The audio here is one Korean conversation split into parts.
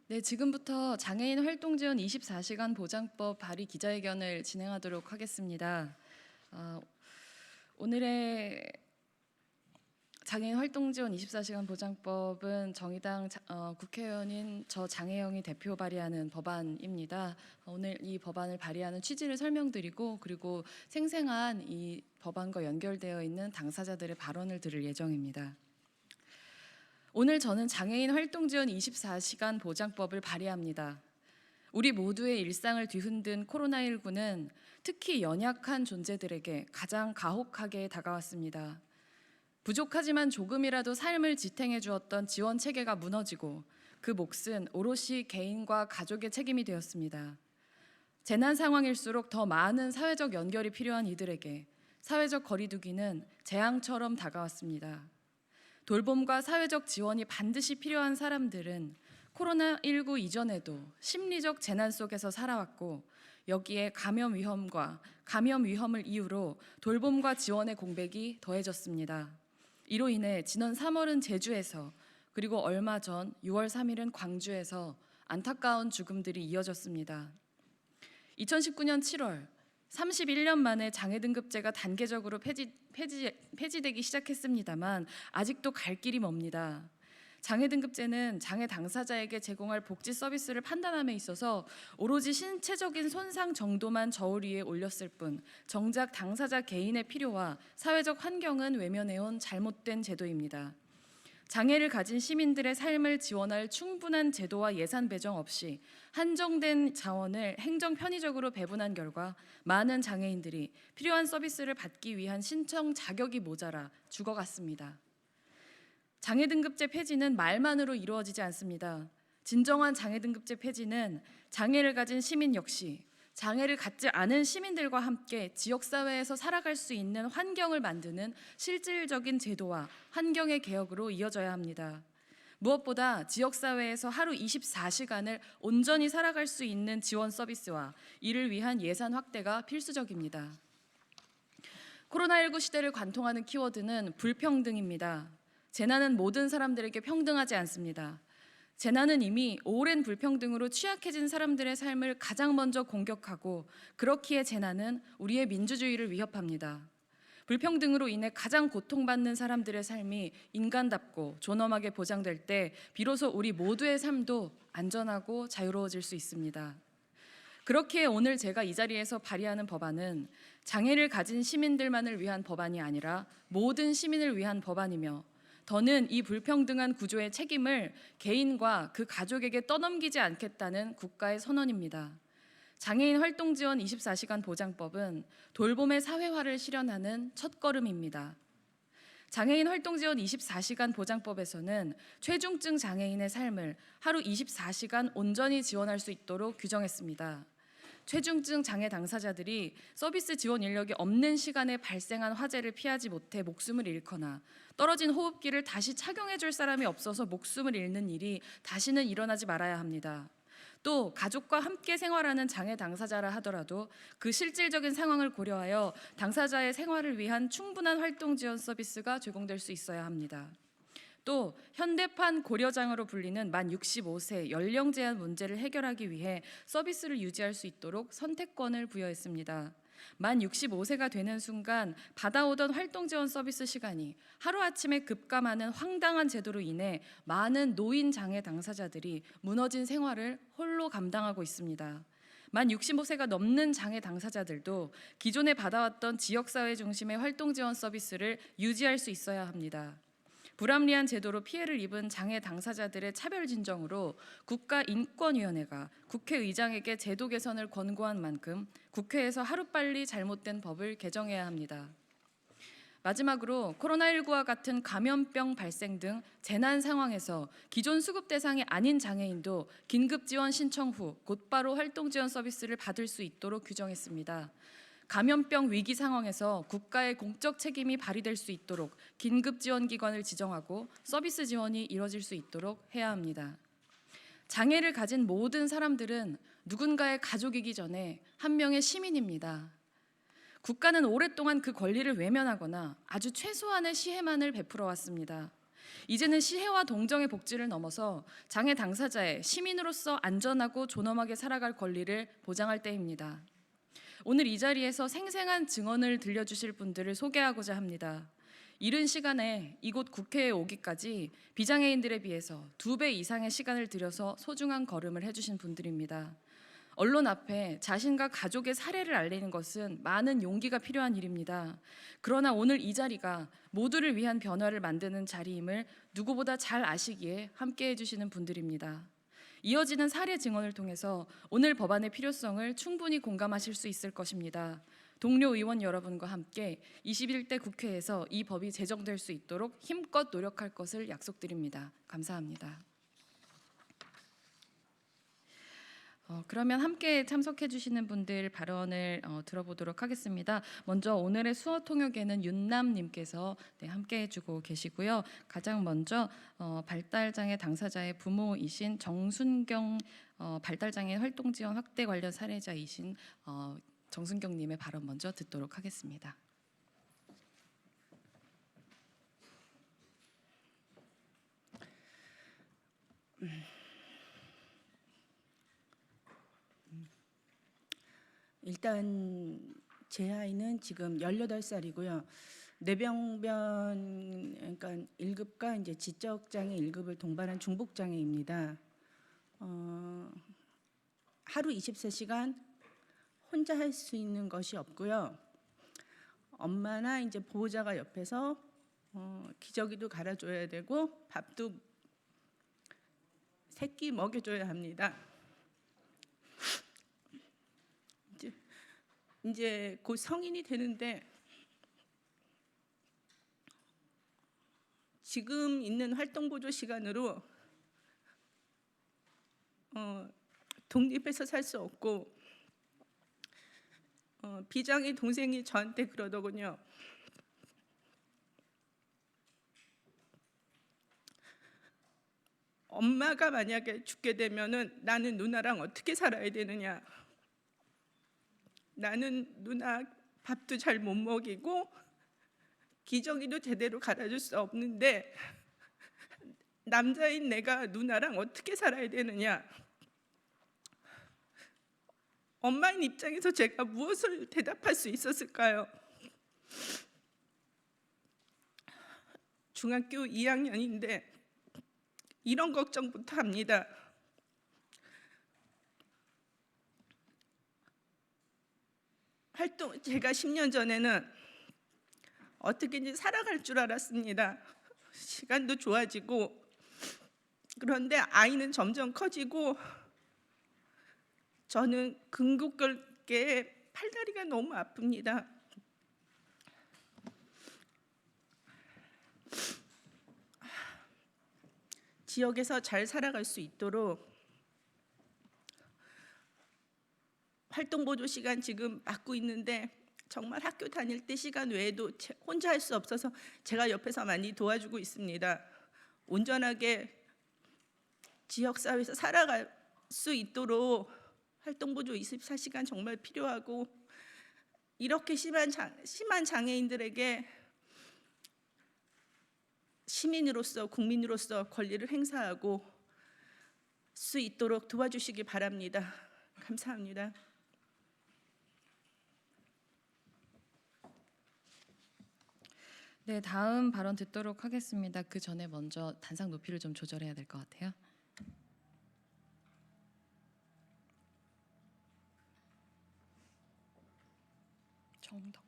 네, 지금부터 장애인 활동 지원 24시간 보장법 발의 기자회견을 진행하도록 하겠습니다. 오늘의 장애인 활동 지원 24시간 보장법은 정의당 국회의원인 저 장혜영이 대표 발의하는 법안입니다. 오늘 이 법안을 발의하는 취지를 설명드리고 그리고 생생한 이 법안과 연결되어 있는 당사자들의 발언을 들을 예정입니다. 오늘 저는 장애인 활동 지원 24시간 보장법을 발의합니다. 우리 모두의 일상을 뒤흔든 코로나19는 특히 연약한 존재들에게 가장 가혹하게 다가왔습니다. 부족하지만 조금이라도 삶을 지탱해 주었던 지원 체계가 무너지고 그 몫은 오롯이 개인과 가족의 책임이 되었습니다. 재난 상황일수록 더 많은 사회적 연결이 필요한 이들에게 사회적 거리두기는 재앙처럼 다가왔습니다. 돌봄과 사회적 지원이 반드시 필요한 사람들은 코로나19 이전에도 심리적 재난 속에서 살아왔고 여기에 감염 위험과 감염 위험을 이유로 돌봄과 지원의 공백이 더해졌습니다. 이로 인해 지난 3월은 제주에서 그리고 얼마 전 6월 3일은 광주에서 안타까운 죽음들이 이어졌습니다. 2019년 7월 31년 만에 장애등급제가 단계적으로 폐지되기 시작했습니다만 아직도 갈 길이 멉니다. 장애등급제는 장애 당사자에게 제공할 복지 서비스를 판단함에 있어서 오로지 신체적인 손상 정도만 저울 위에 올렸을 뿐 정작 당사자 개인의 필요와 사회적 환경은 외면해온 잘못된 제도입니다. 장애를 가진 시민들의 삶을 지원할 충분한 제도와 예산 배정 없이 한정된 자원을 행정 편의적으로 배분한 결과 많은 장애인들이 필요한 서비스를 받기 위한 신청 자격이 모자라 죽어갔습니다. 장애등급제 폐지는 말만으로 이루어지지 않습니다. 진정한 장애등급제 폐지는 장애를 가진 시민 역시 장애를 갖지 않은 시민들과 함께 지역사회에서 살아갈 수 있는 환경을 만드는 실질적인 제도와 환경의 개혁으로 이어져야 합니다. 무엇보다 지역사회에서 하루 24시간을 온전히 살아갈 수 있는 지원 서비스와 이를 위한 예산 확대가 필수적입니다. 코로나19 시대를 관통하는 키워드는 불평등입니다. 재난은 모든 사람들에게 평등하지 않습니다. 재난은 이미 오랜 불평등으로 취약해진 사람들의 삶을 가장 먼저 공격하고 그렇기에 재난은 우리의 민주주의를 위협합니다. 불평등으로 인해 가장 고통받는 사람들의 삶이 인간답고 존엄하게 보장될 때 비로소 우리 모두의 삶도 안전하고 자유로워질 수 있습니다. 그렇기에 오늘 제가 이 자리에서 발의하는 법안은 장애를 가진 시민들만을 위한 법안이 아니라 모든 시민을 위한 법안이며 더는 이 불평등한 구조의 책임을 개인과 그 가족에게 떠넘기지 않겠다는 국가의 선언입니다. 장애인 활동 지원 24시간 보장법은 돌봄의 사회화를 실현하는 첫걸음입니다. 장애인 활동 지원 24시간 보장법에서는 최중증 장애인의 삶을 하루 24시간 온전히 지원할 수 있도록 규정했습니다. 최중증 장애 당사자들이 서비스 지원 인력이 없는 시간에 발생한 화재를 피하지 못해 목숨을 잃거나 떨어진 호흡기를 다시 착용해 줄 사람이 없어서 목숨을 잃는 일이 다시는 일어나지 말아야 합니다. 또 가족과 함께 생활하는 장애 당사자라 하더라도 그 실질적인 상황을 고려하여 당사자의 생활을 위한 충분한 활동 지원 서비스가 제공될 수 있어야 합니다. 또 현대판 고려장으로 불리는 만 65세 연령 제한 문제를 해결하기 위해 서비스를 유지할 수 있도록 선택권을 부여했습니다. 만 65세가 되는 순간 받아오던 활동 지원 서비스 시간이 하루아침에 급감하는 황당한 제도로 인해 많은 노인 장애 당사자들이 무너진 생활을 홀로 감당하고 있습니다. 만 65세가 넘는 장애 당사자들도 기존에 받아왔던 지역사회 중심의 활동 지원 서비스를 유지할 수 있어야 합니다. 불합리한 제도로 피해를 입은 장애 당사자들의 차별 진정으로 국가인권위원회가 국회의장에게 제도 개선을 권고한 만큼 국회에서 하루빨리 잘못된 법을 개정해야 합니다. 마지막으로 코로나19와 같은 감염병 발생 등 재난 상황에서 기존 수급 대상이 아닌 장애인도 긴급 지원 신청 후 곧바로 활동 지원 서비스를 받을 수 있도록 규정했습니다. 감염병 위기 상황에서 국가의 공적 책임이 발휘될 수 있도록 긴급 지원 기관을 지정하고 서비스 지원이 이뤄질 수 있도록 해야 합니다. 장애를 가진 모든 사람들은 누군가의 가족이기 전에 한 명의 시민입니다. 국가는 오랫동안 그 권리를 외면하거나 아주 최소한의 시혜만을 베풀어 왔습니다. 이제는 시혜와 동정의 복지를 넘어서 장애 당사자의 시민으로서 안전하고 존엄하게 살아갈 권리를 보장할 때입니다. 오늘 이 자리에서 생생한 증언을 들려주실 분들을 소개하고자 합니다. 이른 시간에 이곳 국회에 오기까지 비장애인들에 비해서 2배 이상의 시간을 들여서 소중한 걸음을 해주신 분들입니다. 언론 앞에 자신과 가족의 사례를 알리는 것은 많은 용기가 필요한 일입니다. 그러나 오늘 이 자리가 모두를 위한 변화를 만드는 자리임을 누구보다 잘 아시기에 함께해 주시는 분들입니다. 이어지는 사례 증언을 통해서 오늘 법안의 필요성을 충분히 공감하실 수 있을 것입니다. 동료 의원 여러분과 함께 21대 국회에서 이 법이 제정될 수 있도록 힘껏 노력할 것을 약속드립니다. 감사합니다. 그러면 함께 참석해 주시는 분들 발언을 들어보도록 하겠습니다. 먼저 오늘의 수어 통역에는 윤남님께서 함께 해주고 계시고요. 가장 먼저 발달장애 당사자의 부모이신 정순경 발달장애 활동지원 확대 관련 사례자이신 정순경님의 발언 먼저 듣도록 하겠습니다. 일단 제 아이는 지금 18살이고요. 뇌병변 그러니까 1급과 이제 지적 장애 1급을 동반한 중복 장애입니다. 하루 24시간 혼자 할 수 있는 것이 없고요. 엄마나 이제 보호자가 옆에서 기저귀도 갈아줘야 되고 밥도 새끼 먹여줘야 합니다. 이제 곧 성인이 되는데 지금 있는 활동보조 시간으로 독립해서 살 수 없고 비장애 동생이 저한테 그러더군요. 엄마가 만약에 죽게 되면은 나는 누나랑 어떻게 살아야 되느냐. 나는 누나 밥도 잘 못 먹이고 기저귀도 제대로 갈아줄 수 없는데 남자인 내가 누나랑 어떻게 살아야 되느냐. 엄마인 입장에서 제가 무엇을 대답할 수 있었을까요? 중학교 2학년인데 이런 걱정부터 합니다. 제가 10년 전에는 어떻게든지 살아갈 줄 알았습니다. 시간도 좋아지고 그런데 아이는 점점 커지고 저는 근골격계에 팔다리가 너무 아픕니다. 지역에서 잘 살아갈 수 있도록 활동보조 시간 지금 받고 있는데 정말 학교 다닐 때 시간 외에도 혼자 할 수 없어서 제가 옆에서 많이 도와주고 있습니다. 온전하게 지역사회에서 살아갈 수 있도록 활동보조 24시간 정말 필요하고 이렇게 심한 장애인들에게 시민으로서 국민으로서 권리를 행사하고 수 있도록 도와주시기 바랍니다. 감사합니다. 네, 다음 발언 듣도록 하겠습니다. 그 전에 먼저 단상 높이를 좀 조절해야 될 것 같아요. 정덕.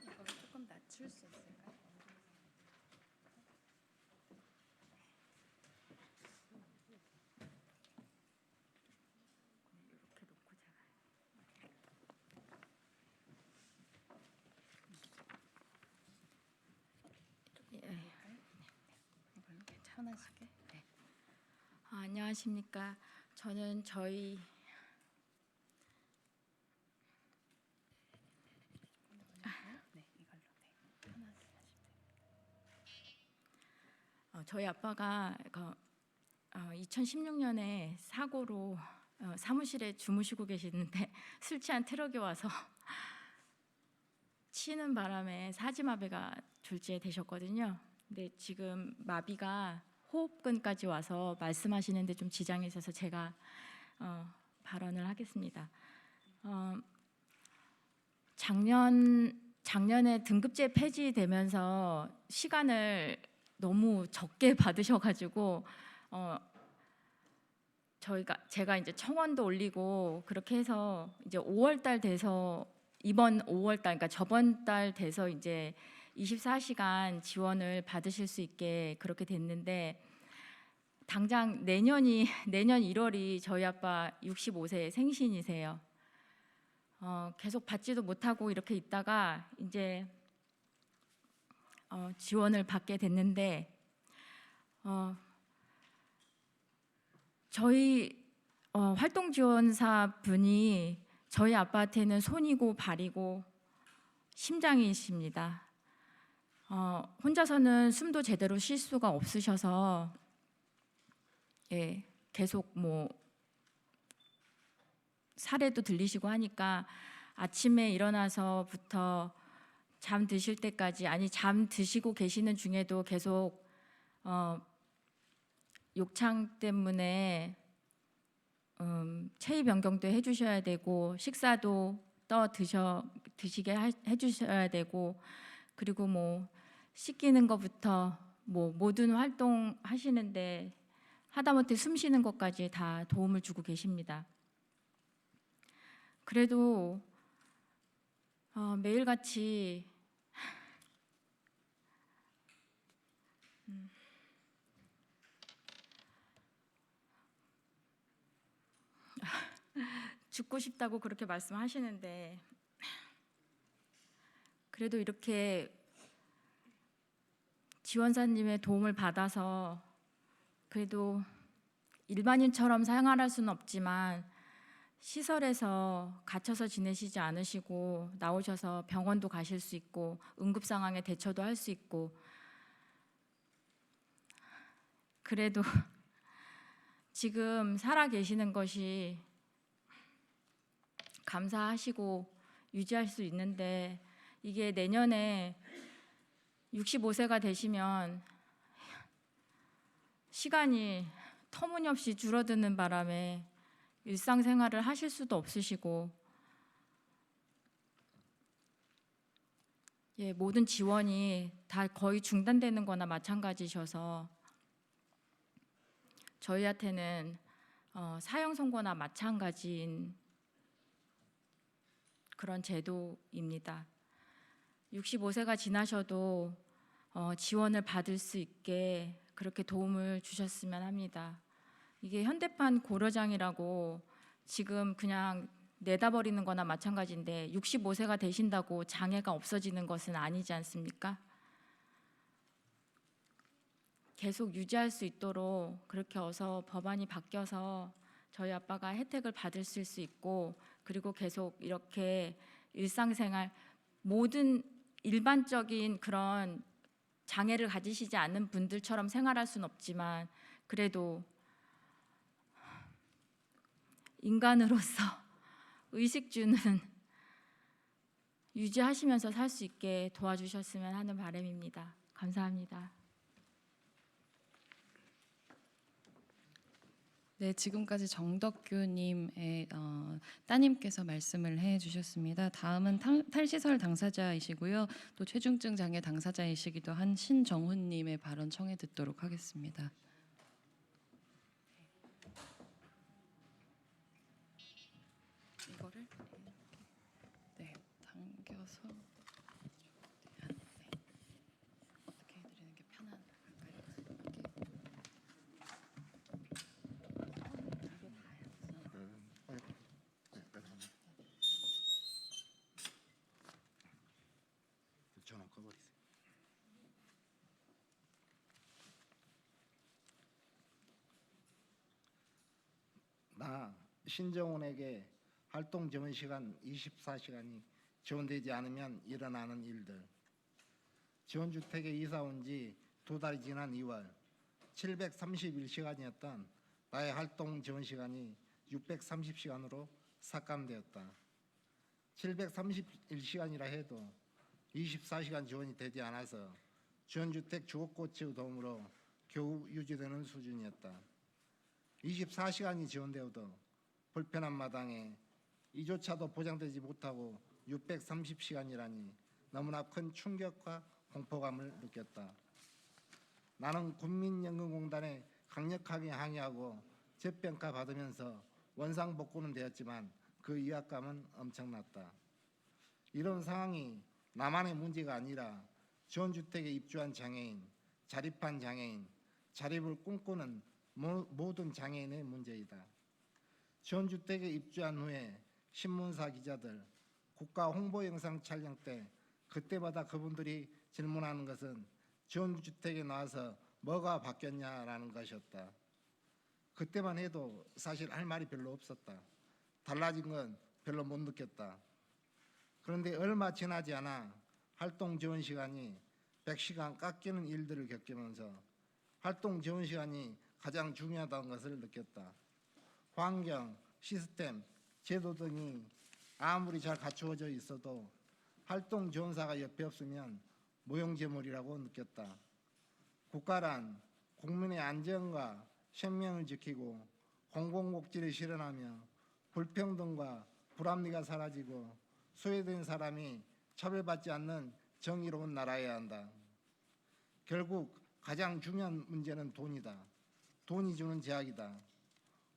이거 조금 낮출 수 있을까요? 편하시게. 네. 안녕하십니까. 저는 저희 저희 아빠가 2016년에 사고로 사무실에 주무시고 계시는데 술 취한 트럭이 와서 치는 바람에 사지마비가 졸지되셨거든요. 근데 지금 마비가 호흡근까지 와서 말씀하시는데 좀 지장이 있어서 제가 발언을 하겠습니다. 작년에 등급제 폐지되면서 시간을 너무 적게 받으셔가지고 제가 이제 청원도 올리고 그렇게 해서 이제 5월달 돼서 이번 5월달 그러니까 저번 달 돼서 이제 24시간 지원을 받으실 수 있게 그렇게 됐는데 당장 내년 1월이 저희 아빠 65세 생신이세요. 계속 받지도 못하고 이렇게 있다가 이제 지원을 받게 됐는데 저희 활동 지원사 분이 저희 아빠한테는 손이고 발이고 심장이십니다. 혼자서는 숨도 제대로 쉴 수가 없으셔서 계속 뭐 사례도 들리시고 하니까 아침에 일어나서부터 잠 드실 때까지 잠 드시고 계시는 중에도 계속 욕창 때문에 체위 변경도 해주셔야 되고 식사도 드시게 해주셔야 되고 그리고 뭐 씻기는 것부터 뭐 모든 활동 하시는데 하다못해 숨 쉬는 것까지 다 도움을 주고 계십니다. 그래도 매일같이 죽고 싶다고 그렇게 말씀하시는데 그래도 이렇게 지원사님의 도움을 받아서 그래도 일반인처럼 생활할 수는 없지만 시설에서 갇혀서 지내시지 않으시고 나오셔서 병원도 가실 수 있고 응급 상황에 대처도 할 수 있고 그래도 지금 살아 계시는 것이 감사하시고 유지할 수 있는데 이게 내년에 65세가 되시면 시간이 터무니없이 줄어드는 바람에 일상생활을 하실 수도 없으시고 모든 지원이 다 거의 중단되는 거나 마찬가지셔서 저희한테는 사형 선고나 마찬가지인 그런 제도입니다. 65세가 지나셔도 지원을 받을 수 있게 그렇게 도움을 주셨으면 합니다. 이게 현대판 고려장이라고 지금 그냥 내다버리는 거나 마찬가지인데 65세가 되신다고 장애가 없어지는 것은 아니지 않습니까? 계속 유지할 수 있도록 그렇게 어서 법안이 바뀌어서 저희 아빠가 혜택을 받을 수 있고 그리고 계속 이렇게 일상생활 모든 일반적인 그런 장애를 가지시지 않는 분들처럼 생활할 수는 없지만 그래도 인간으로서 의식주는 유지하시면서 살 수 있게 도와주셨으면 하는 바람입니다. 감사합니다. 네, 지금까지 정덕규님의 따님께서 말씀을 해주셨습니다. 다음은 탈시설 당사자이시고요, 또 체중증 장애 당사자이시기도 한 신정훈님의 발언 청해 듣도록 하겠습니다. 이거를 당겨서 어떻게 해드리는 게 편한가요? 전원 꺼버리세요. 나 신정훈에게 활동 지원 시간 24시간이 지원되지 않으면 일어나는 일들. 지원주택에 이사 온 지 2달이 지난 2월 731시간이었던 나의 활동 지원 시간이 630시간으로 삭감되었다. 731시간이라 해도 24시간 지원이 되지 않아서 지원주택 주거코치의 도움으로 겨우 유지되는 수준이었다. 24시간이 지원되어도 불편한 마당에 이조차도 보장되지 못하고 630시간이라니 너무나 큰 충격과 공포감을 느꼈다. 나는 국민연금공단에 강력하게 항의하고 재평가 받으면서 원상복구는 되었지만 그 위압감은 엄청났다. 이런 상황이 나만의 문제가 아니라 지원주택에 입주한 장애인, 자립한 장애인, 자립을 꿈꾸는 모든 장애인의 문제이다. 지원주택에 입주한 후에 신문사 기자들, 국가 홍보 영상 촬영 때 그때마다 그분들이 질문하는 것은 지원주택에 나와서 뭐가 바뀌었냐라는 것이었다. 그때만 해도 사실 할 말이 별로 없었다. 달라진 건 별로 못 느꼈다. 그런데 얼마 지나지 않아 활동 지원 시간이 100시간 깎이는 일들을 겪으면서 활동 지원 시간이 가장 중요하다는 것을 느꼈다. 환경, 시스템, 제도 등이 아무리 잘 갖추어져 있어도 활동 지원사가 옆에 없으면 무용지물이라고 느꼈다. 국가란 국민의 안전과 생명을 지키고 공공복지를 실현하며 불평등과 불합리가 사라지고 소외된 사람이 차별받지 않는 정의로운 나라여야 한다. 결국 가장 중요한 문제는 돈이다. 돈이 주는 제약이다.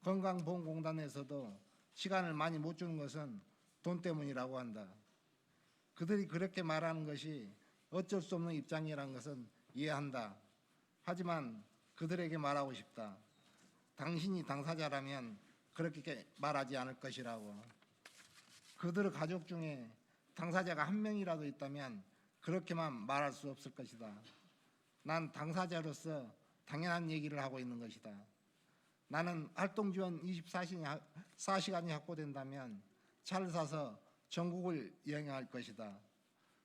건강보험공단에서도 시간을 많이 못 주는 것은 돈 때문이라고 한다. 그들이 그렇게 말하는 것이 어쩔 수 없는 입장이라는 것은 이해한다. 하지만 그들에게 말하고 싶다. 당신이 당사자라면 그렇게 말하지 않을 것이라고. 그들의 가족 중에 당사자가 한 명이라도 있다면 그렇게만 말할 수 없을 것이다. 난 당사자로서 당연한 얘기를 하고 있는 것이다. 나는 활동지원 24시간이 확보된다면 차를 사서 전국을 여행할 것이다.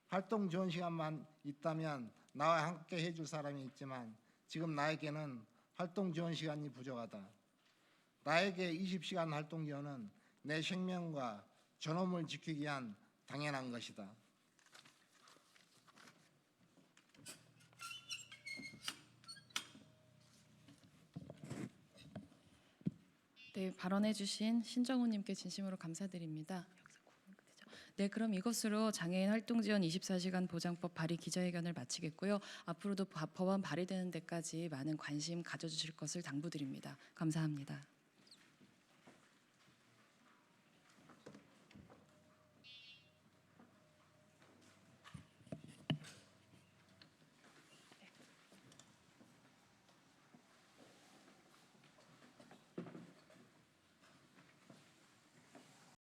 활동지원 시간만 있다면 나와 함께 해줄 사람이 있지만 지금 나에게는 활동지원 시간이 부족하다. 나에게 20시간 활동지원은 내 생명과 존엄을 지키기 위한 당연한 것이다. 네, 발언해주신 신정우님께 진심으로 감사드립니다. 네, 그럼 이것으로 장애인 활동지원 24시간 보장법 발의 기자회견을 마치겠고요. 앞으로도 법안 발의되는 데까지 많은 관심 가져주실 것을 당부드립니다. 감사합니다.